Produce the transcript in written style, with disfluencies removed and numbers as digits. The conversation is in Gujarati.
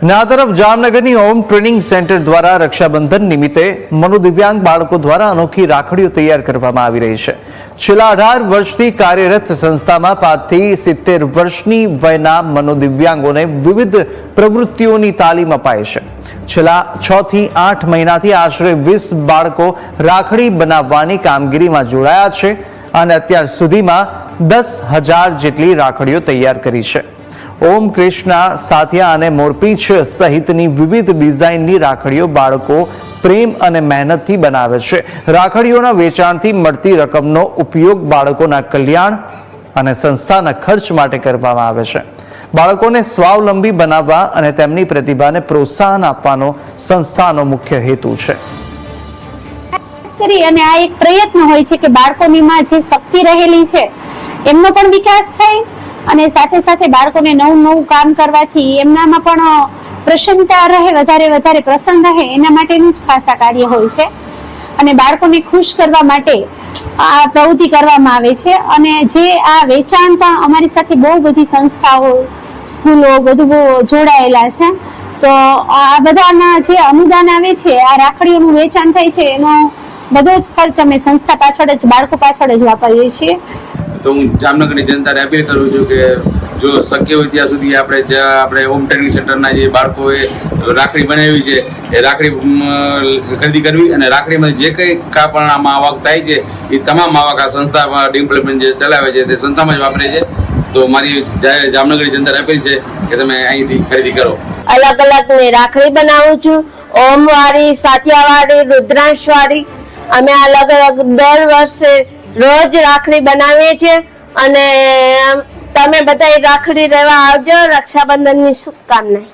અને આ તરફ જામનગરની હોમ ટ્રેનિંગ સેન્ટર દ્વારા રક્ષાબંધન નિમિત્તે મનોદિવ્યાંગ બાળકો દ્વારા અનોખી રાખડીઓ તૈયાર કરવામાં આવી રહી છે। છેલ્લા 18 વર્ષથી કાર્યરત સંસ્થામાં 5 થી 70 વર્ષની વયના મનોદિવ્યાંગોને વિવિધ પ્રવૃત્તિઓની તાલીમ અપાય છે। છેલ્લા 6 થી 8 મહિનાથી આશરે 20 બાળકો રાખડી બનાવવાની કામગીરીમાં જોડાયા છે અને અત્યાર સુધીમાં 10,000 જેટલી રાખડીઓ તૈયાર કરી છે। ઓમ કૃષ્ણા, સાથિયા અને મોરપીંછ સહિતની વિવિધ ડિઝાઇનની રાખડીઓ બાળકો પ્રેમ અને મહેનતથી બનાવે છે। રાખડીઓના વેચાણથી મળતી રકમનો ઉપયોગ બાળકોના કલ્યાણ અને સંસ્થાના ખર્ચ માટે કરવામાં આવે છે। બાળકોને સ્વાવલંબી બનાવવા અને તેમની પ્રતિભાને પ્રોત્સાહન આપવાનો સંસ્થાનો મુખ્ય હેતુ છે। અને આ એક પ્રયત્ન હોય છે કે બાળકોનીમાં જે શક્તિ રહેલી છે એમનો પણ વિકાસ થાય અને સાથે સાથે બાળકોને નવું કામ કરવાથી એમનામાં પણ પ્રસન્નતા રહે, વધારે પ્રસન્ન રહે, એના માટેનું જ ખાસ આ કાર્ય હોય છે। અને બાળકોને ખુશ કરવા માટે આ પ્રવૃત્તિ કરવામાં આવે છે। અને જે આ વેચાણ પણ અમારી સાથે બહુ બધી સંસ્થાઓ, સ્કૂલો બધું જોડાયેલા છે। તો આ બધાના જે અનુદાન આવે છે, આ રાખડીઓનું વેચાણ થાય છે, એનો બધો જ ખર્ચ અમે સંસ્થા પાછળ જ, બાળકો પાછળ જ વાપરીએ છીએ। તો હું જામનગરની જનતાને અપીલ કરું છું કે જો શક્ય હોય ત્યાં સુધી આપણે હોમ ટ્રેનિંગ સેન્ટરના જે બાળકોએ રાખડી બનાવી છે એ રાખડી ખરીદી કરવી અને રાખડીમાં જે કંઈ પણ આમાં આવક થાય છે એ તમામ આવક આ સંસ્થા ડિમ્પ્લિમેન્ટ જે ચલાવે છે તે સંસ્થામાં જ વાપરે છે। તો મારી જામનગરની જનતાને અપીલ છે કે તમે અહીંથી ખરીદી કરો। અલગ ની રાખડી બનાવું છું, ઓમ વાળી, સાથિયા વાળી, રુદ્રાંશ વાળી। અમે અલગ દર વર્ષે રોજ રાખડી બનાવીએ છીએ અને તમે બધા રાખડી લેવા આવજો। રક્ષાબંધનની શુભકામના।